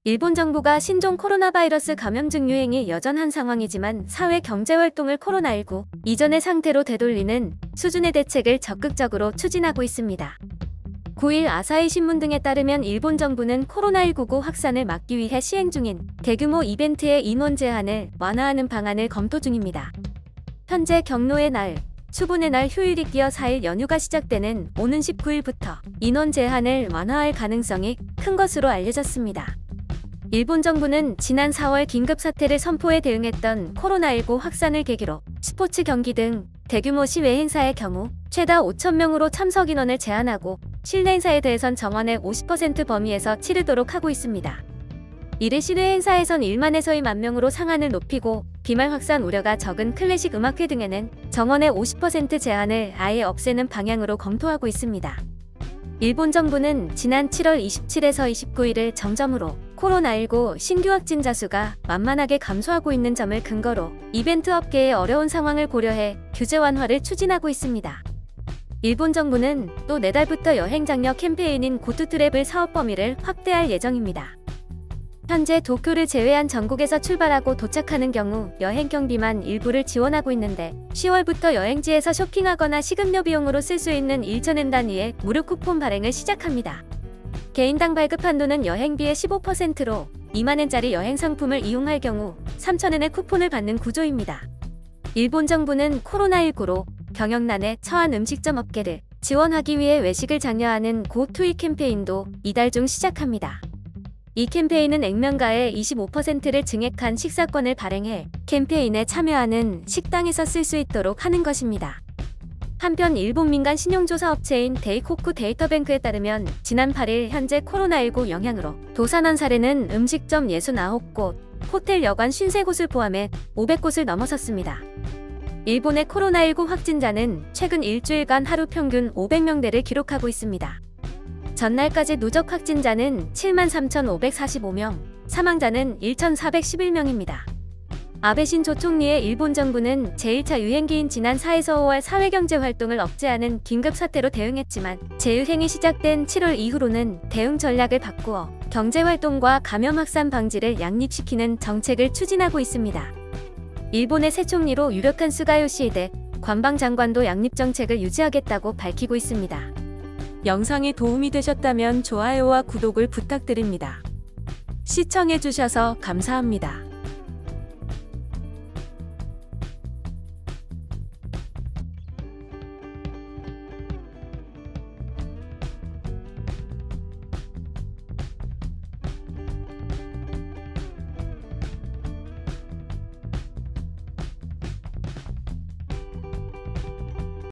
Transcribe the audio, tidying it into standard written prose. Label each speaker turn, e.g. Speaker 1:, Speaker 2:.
Speaker 1: 일본 정부가 신종 코로나 바이러스 감염증 유행이 여전한 상황이지만 사회 경제 활동을 코로나19 이전의 상태로 되돌리는 수준의 대책을 적극적으로 추진하고 있습니다. 9일 아사히 신문 등에 따르면 일본 정부는 코로나19 확산을 막기 위해 시행 중인 대규모 이벤트의 인원 제한을 완화하는 방안을 검토 중입니다. 현재 경로의 날, 추분의 날 휴일이 끼어 4일 연휴가 시작되는 오는 19일부터 인원 제한을 완화할 가능성이 큰 것으로 알려졌습니다. 일본 정부는 지난 4월 긴급사태를 선포해 대응했던 코로나19 확산을 계기로 스포츠 경기 등 대규모 시외 행사의 경우 최다 5,000명으로 참석 인원을 제한하고 실내 행사에 대해선 정원의 50% 범위에서 치르도록 하고 있습니다. 이를 실외 행사에선 1만에서 2만 명으로 상한을 높이고 비말 확산 우려가 적은 클래식 음악회 등에는 정원의 50% 제한을 아예 없애는 방향으로 검토하고 있습니다. 일본 정부는 지난 7월 27일에서 29일을 정점으로 코로나19 신규 확진자 수가 만만하게 감소하고 있는 점을 근거로 이벤트 업계의 어려운 상황을 고려해 규제 완화를 추진하고 있습니다. 일본 정부는 또 내달부터 여행 장려 캠페인인 고투트래블 사업 범위를 확대할 예정입니다. 현재 도쿄를 제외한 전국에서 출발하고 도착하는 경우 여행 경비만 일부를 지원하고 있는데 10월부터 여행지에서 쇼핑하거나 식음료 비용으로 쓸 수 있는 1,000엔 단위의 무료 쿠폰 발행을 시작합니다. 개인당 발급 한도는 여행비의 15%로 2만엔짜리 여행 상품을 이용할 경우 3,000엔의 쿠폰을 받는 구조입니다. 일본 정부는 코로나19로 경영난에 처한 음식점 업계를 지원하기 위해 외식을 장려하는 고투이 캠페인도 이달 중 시작합니다. 이 캠페인은 액면가의 25%를 증액한 식사권을 발행해 캠페인에 참여하는 식당에서 쓸 수 있도록 하는 것입니다. 한편 일본 민간 신용조사 업체인 데이코쿠 데이터뱅크에 따르면 지난 8일 현재 코로나19 영향으로 도산한 사례는 음식점 69곳, 호텔 여관 53곳을 포함해 500곳을 넘어섰습니다. 일본의 코로나19 확진자는 최근 일주일간 하루 평균 500명대를 기록하고 있습니다. 전날까지 누적 확진자는 73,545명, 사망자는 1,411명입니다. 아베 신조 총리의 일본 정부는 제1차 유행기인 지난 4에서 5월 사회경제 활동을 억제하는 긴급사태로 대응했지만 재유행이 시작된 7월 이후로는 대응 전략을 바꾸어 경제활동과 감염 확산 방지를 양립시키는 정책을 추진하고 있습니다. 일본의 새 총리로 유력한 스가 요시히데 관방장관도 양립정책을 유지하겠다고 밝히고 있습니다.
Speaker 2: 영상이 도움이 되셨다면 좋아요와 구독을 부탁드립니다. 시청해주셔서 감사합니다.